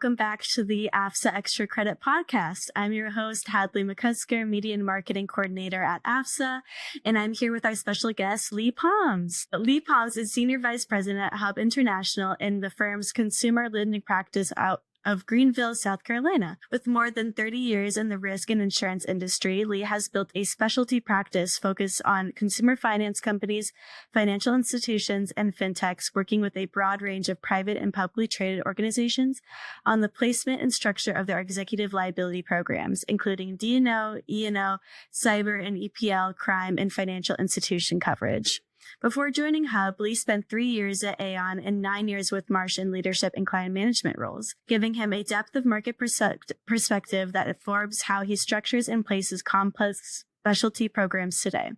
welcome back to the AFSA Extra Credit Podcast. I'm your host, Hadley McCusker, Media and Marketing Coordinator at AFSA, and I'm here with our special guest, Lee Palms. Lee Palms is Senior Vice President at Hub International in the firm's consumer lending practice out of Greenville, South Carolina. With more than 30 years in the risk and insurance industry, Lee has built a specialty practice focused on consumer finance companies, financial institutions, and fintechs, working with a broad range of private and publicly traded organizations on the placement and structure of their executive liability programs, including D&O, E&O, cyber and EPL, crime, and financial institution coverage. Before joining Hub, Lee spent 3 years at Aon and 9 years with Marsh in leadership and client management roles, giving him a depth of market perspective that informs how he structures and places complex specialty programs today.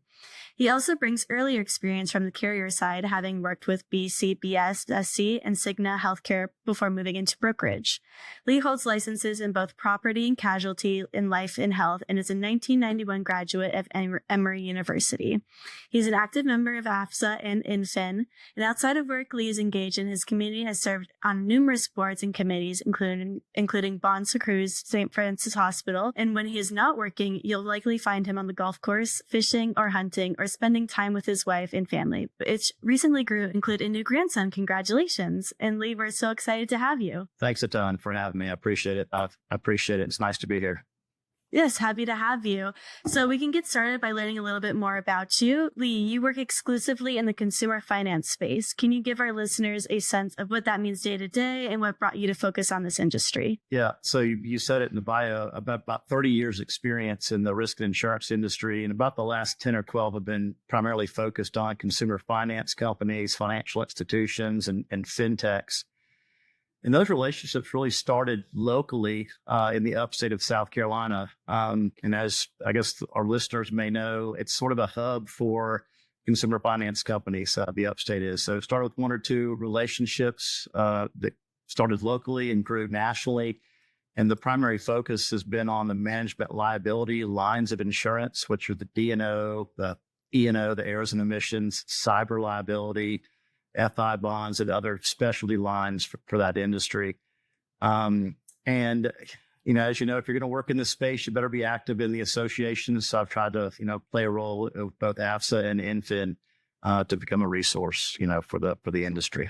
He also brings earlier experience from the carrier side, having worked with BCBS, SC, and Cigna Healthcare before moving into brokerage. Lee holds licenses in both property and casualty in life and health and is a 1991 graduate of Emory University. He's an active member of AFSA and INFIN, and outside of work, Lee is engaged in his community, has served on numerous boards and committees, including Bon Secours, St. Francis Hospital, and when he is not working, you'll likely find him on the golf course, fishing or hunting, or spending time with his wife and family. It recently grew to include a new grandson. Congratulations. And Lee, we're so excited to have you. Thanks a ton for having me. I appreciate it. I appreciate it. It's nice to be here. Yes, happy to have you. So we can get started by learning a little bit more about you. Lee, you work exclusively in the consumer finance space. Can you give our listeners a sense of what that means day to day and what brought you to focus on this industry? Yeah. So you said it in the bio, about 30 years experience in the risk and insurance industry. And about the last 10 or 12 have been primarily focused on consumer finance companies, financial institutions, and fintechs. And those relationships really started locally in the upstate of South Carolina. And as I guess our listeners may know, it's sort of a hub for consumer finance companies, the upstate is. So it started with 1 or 2 relationships that started locally and grew nationally. And the primary focus has been on the management liability lines of insurance, which are the D&O, the E&O, the errors and omissions, cyber liability, FI bonds, and other specialty lines for that industry. And, as you know, if you're going to work in this space, you better be active in the associations. So I've tried to, play a role of both AFSA and INFIN to become a resource, for the industry.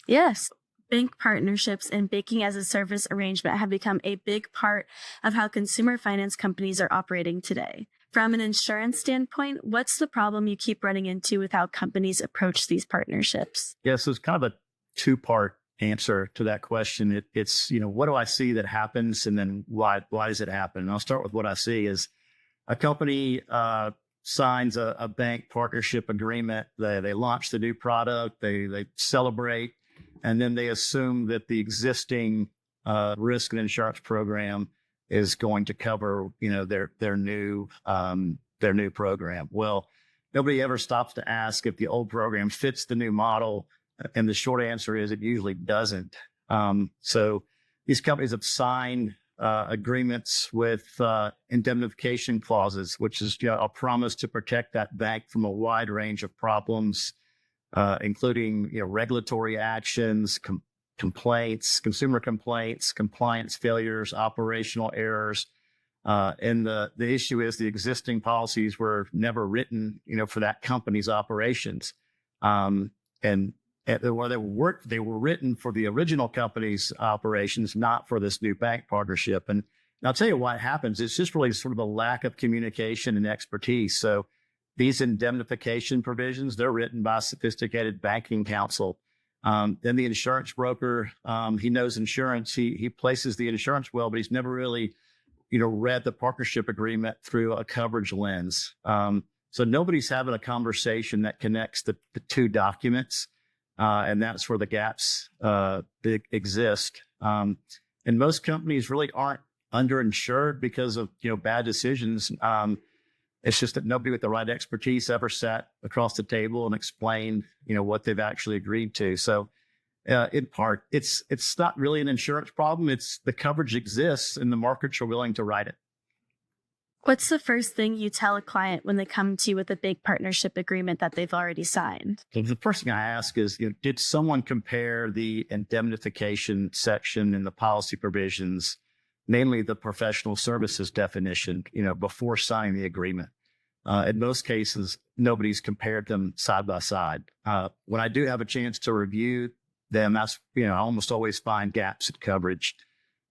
Yes. Bank partnerships and banking as a service arrangement have become a big part of how consumer finance companies are operating today. From an insurance standpoint, what's the problem you keep running into with how companies approach these partnerships? Yeah, so it's kind of a 2-part answer to that question. It's, what do I see that happens, and then why does it happen? And I'll start with what I see is a company signs a bank partnership agreement. They launch the new product, they celebrate, and then they assume that the existing risk and insurance program is going to cover, their new program. Well, nobody ever stops to ask if the old program fits the new model, and the short answer is it usually doesn't. So these companies have signed agreements with indemnification clauses, which is a promise to protect that bank from a wide range of problems, including regulatory actions, complaints, consumer complaints, compliance failures, operational errors. And the issue is the existing policies were never written, for that company's operations. And they were written for the original company's operations, not for this new bank partnership. And I'll tell you why it happens. It's just really sort of a lack of communication and expertise. So these indemnification provisions, they're written by a sophisticated banking counsel. Then the insurance broker, he knows insurance. He places the insurance well, but he's never really, read the partnership agreement through a coverage lens. So nobody's having a conversation that connects the 2 documents, and that's where the gaps exist. And most companies really aren't underinsured because of bad decisions. It's just that nobody with the right expertise ever sat across the table and explained, what they've actually agreed to. So in part, it's not really an insurance problem. It's the coverage exists and the markets are willing to write it. What's the first thing you tell a client when they come to you with a big partnership agreement that they've already signed? So the first thing I ask is, did someone compare the indemnification section in the policy provisions, namely the professional services definition, before signing the agreement? In most cases, nobody's compared them side by side. When I do have a chance to review them, that's, I almost always find gaps in coverage.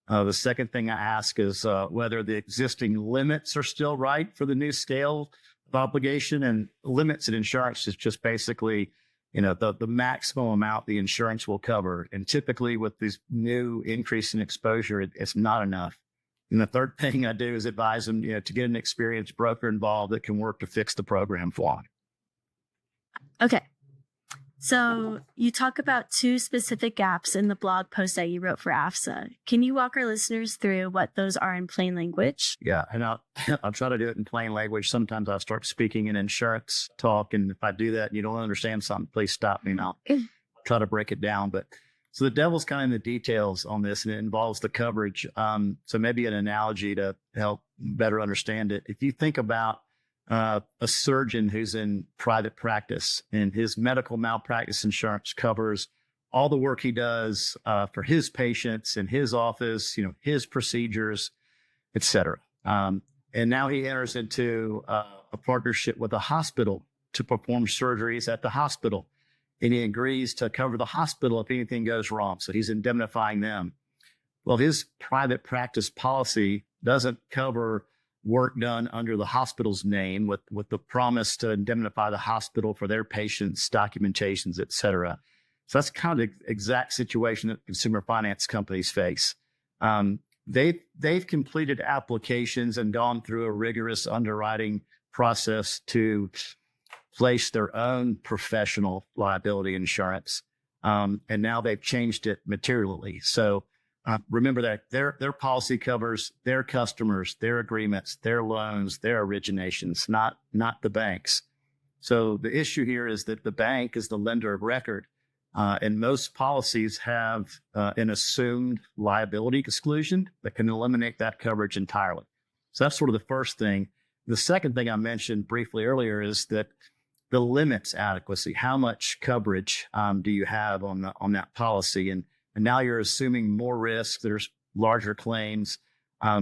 The second thing I ask is whether the existing limits are still right for the new scale of obligation. And limits in insurance is just basically, the maximum amount the insurance will cover. And typically with this new increase in exposure, it's not enough. And the third thing I do is advise them, to get an experienced broker involved that can work to fix the program flaw. Okay. So you talk about two specific gaps in the blog post that you wrote for AFSA. Can you walk our listeners through what those are in plain language? Yeah, and I'll try to do it in plain language. Sometimes I start speaking in insurance talk, and if I do that and you don't understand something, please stop me and I'll try to break it down. But so the devil's kind of in the details on this, and it involves the coverage. So maybe an analogy to help better understand it. If you think about a surgeon who's in private practice and his medical malpractice insurance covers all the work he does for his patients in his office, his procedures, et cetera. And now he enters into a partnership with a hospital to perform surgeries at the hospital. And he agrees to cover the hospital if anything goes wrong. So he's indemnifying them. Well, his private practice policy doesn't cover work done under the hospital's name with the promise to indemnify the hospital for their patients, documentations, et cetera. So that's kind of the exact situation that consumer finance companies face. They've completed applications and gone through a rigorous underwriting process to place their own professional liability insurance. And now they've changed it materially. So remember that their policy covers their customers, their agreements, their loans, their originations, not the banks. So the issue here is that the bank is the lender of record, and most policies have an assumed liability exclusion that can eliminate that coverage entirely. So that's sort of the first thing. The second thing I mentioned briefly earlier is that the limits adequacy. How much coverage do you have on that policy? And now you're assuming more risk. There's larger claims.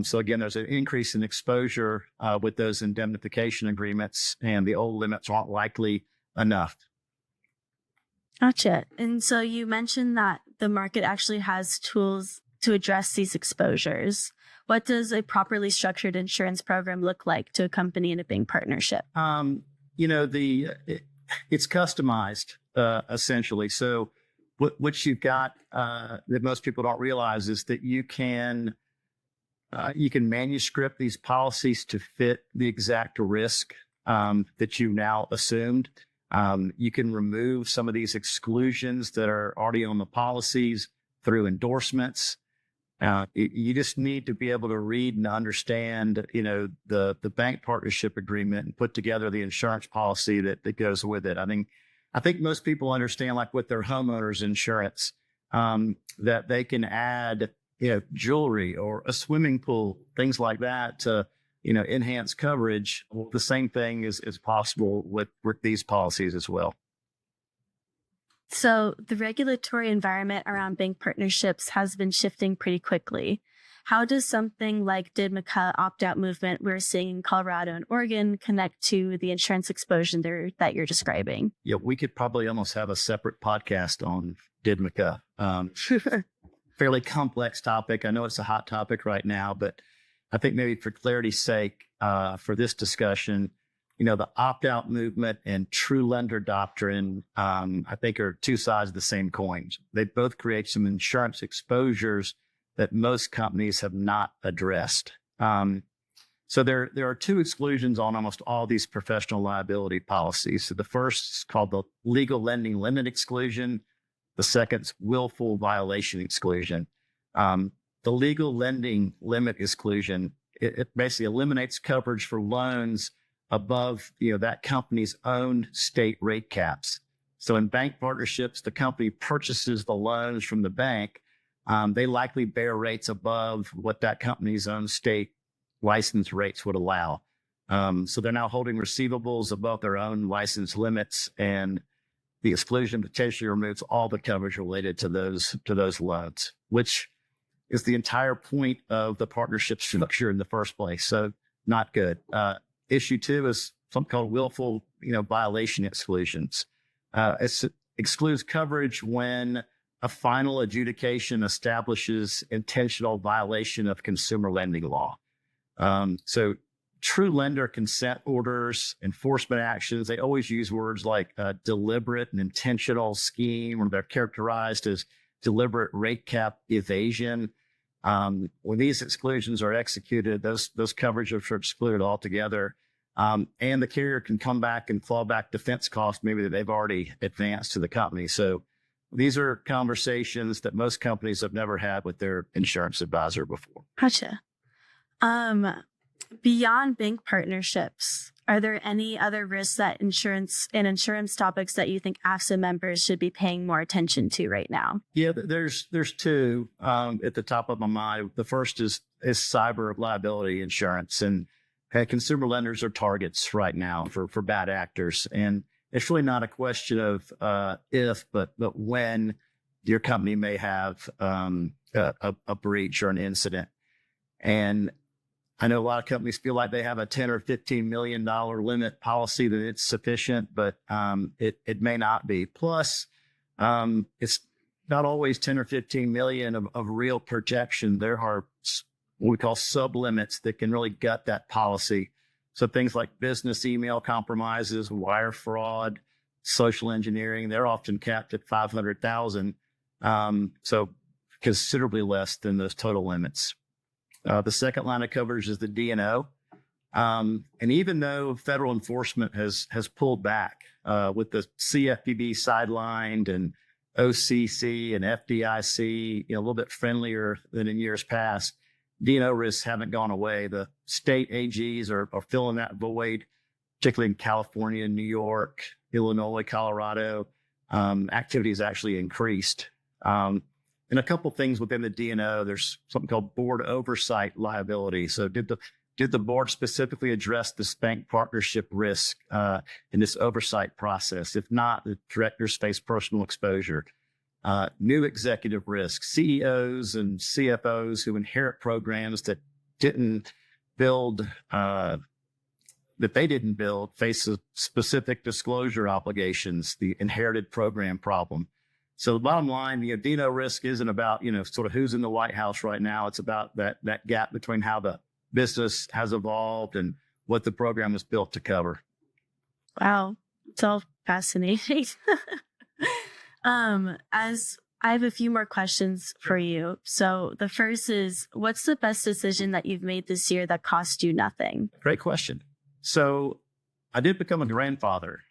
So again, there's an increase in exposure with those indemnification agreements, and the old limits aren't likely enough. Gotcha. And so you mentioned that the market actually has tools to address these exposures. What does a properly structured insurance program look like to a company in a bank partnership? It's customized essentially. So what you've got that most people don't realize is that you can manuscript these policies to fit the exact risk that you now assumed. You can remove some of these exclusions that are already on the policies through endorsements. You just need to be able to read and understand, the bank partnership agreement and put together the insurance policy that goes with it. I think most people understand, like with their homeowners insurance, that they can add, jewelry or a swimming pool, things like that to, enhance coverage. Well, the same thing is possible with these policies as well. So the regulatory environment around bank partnerships has been shifting pretty quickly. How does something like DIDMCA opt-out movement we're seeing in Colorado and Oregon connect to the insurance exposure there that you're describing? Yeah, we could probably almost have a separate podcast on DIDMCA. Fairly complex topic. I know it's a hot topic right now, but I think maybe for clarity's sake, for this discussion, the opt-out movement and true lender doctrine, I think, are two sides of the same coin. They both create some insurance exposures that most companies have not addressed. So there are two exclusions on almost all these professional liability policies. So the first is called the legal lending limit exclusion. The second's willful violation exclusion. The legal lending limit exclusion, it basically eliminates coverage for loans above, that company's own state rate caps. So in bank partnerships, the company purchases the loans from the bank. They likely bear rates above what that company's own state license rates would allow. So they're now holding receivables above their own license limits, and the exclusion potentially removes all the coverage related to those loans, which is the entire point of the partnership structure in the first place. So not good. Issue 2 is something called willful, violation exclusions. It excludes coverage when a final adjudication establishes intentional violation of consumer lending law. So true lender consent orders, enforcement actions, they always use words like deliberate and intentional scheme, or they're characterized as deliberate rate cap evasion. When these exclusions are executed, those coverages are excluded altogether. And the carrier can come back and claw back defense costs maybe that they've already advanced to the company. So these are conversations that most companies have never had with their insurance advisor before. Gotcha. Beyond bank partnerships, are there any other risks that insurance topics that you think AFSA members should be paying more attention to right now? Yeah, there's 2 at the top of my mind. The first is cyber liability insurance, and consumer lenders are targets right now for bad actors. And it's really not a question of if, but when your company may have a breach or an incident. And I know a lot of companies feel like they have a $10 or $15 million limit policy, that it's sufficient, but it may not be. Plus, it's not always 10 or 15 million of real protection. There are what we call sub-limits that can really gut that policy. So things like business email compromises, wire fraud, social engineering, they're often capped at 500,000. So considerably less than those total limits. The second line of coverage is the D&O. And even though federal enforcement has pulled back with the CFPB sidelined and OCC and FDIC, a little bit friendlier than in years past, D&O risks haven't gone away. The state AGs are filling that void, particularly in California, New York, Illinois, Colorado. Activity has actually increased. And a couple things within the D&O, there's something called board oversight liability. So did the board specifically address this bank partnership risk in this oversight process? If not, the directors face personal exposure. New executive risk, CEOs and CFOs who inherit programs that didn't build, face a specific disclosure obligations, the inherited program problem. So the bottom line, D&O risk isn't about, sort of who's in the White House right now. It's about that gap between how the business has evolved and what the program is built to cover. Wow. It's all fascinating. As I have a few more questions for you. So the first is, what's the best decision that you've made this year that cost you nothing? Great question. So I did become a grandfather.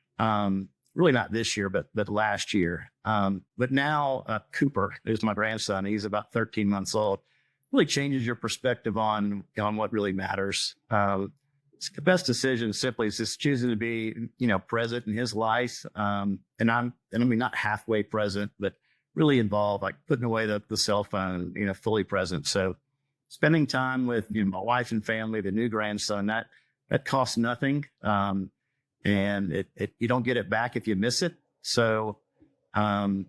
Really not this year, but last year. But now Cooper is my grandson. He's about 13 months old. Really changes your perspective on what really matters. The best decision simply is just choosing to be, present in his life. And I mean, not halfway present, but really involved, like putting away the cell phone, fully present. So spending time with my wife and family, the new grandson, that costs nothing. And you don't get it back if you miss it. So, in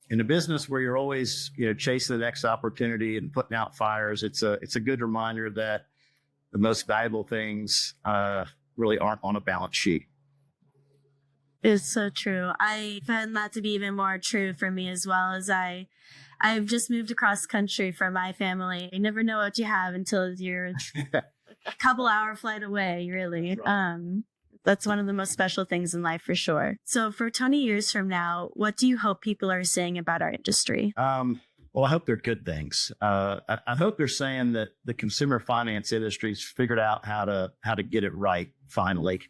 a business where you're always, chasing the next opportunity and putting out fires, it's a good reminder that the most valuable things, really aren't on a balance sheet. It's so true. I found that to be even more true for me as well, as I've just moved across country from my family. You never know what you have until you're a couple hour flight away, really. Right. That's one of the most special things in life for sure. So for 20 years from now, what do you hope people are saying about our industry? Well, I hope they're good things. I hope they're saying that the consumer finance industry's figured out how to get it right finally.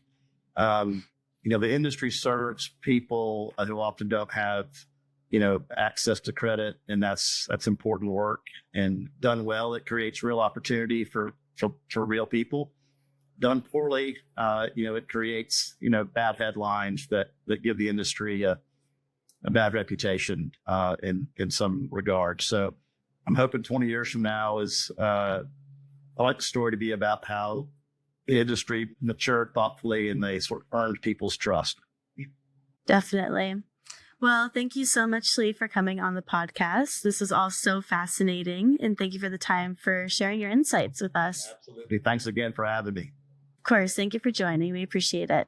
The industry serves people who often don't have, access to credit, and that's important work. And done well, it creates real opportunity for real people. Done poorly, it creates, bad headlines that give the industry a bad reputation in some regard. So I'm hoping 20 years from now is I like the story to be about how the industry matured thoughtfully and they sort of earned people's trust. Definitely. Well, thank you so much, Lee, for coming on the podcast. This was all so fascinating, and thank you for the time for sharing your insights with us. Absolutely. Thanks again for having me. Of course. Thank you for joining. We appreciate it.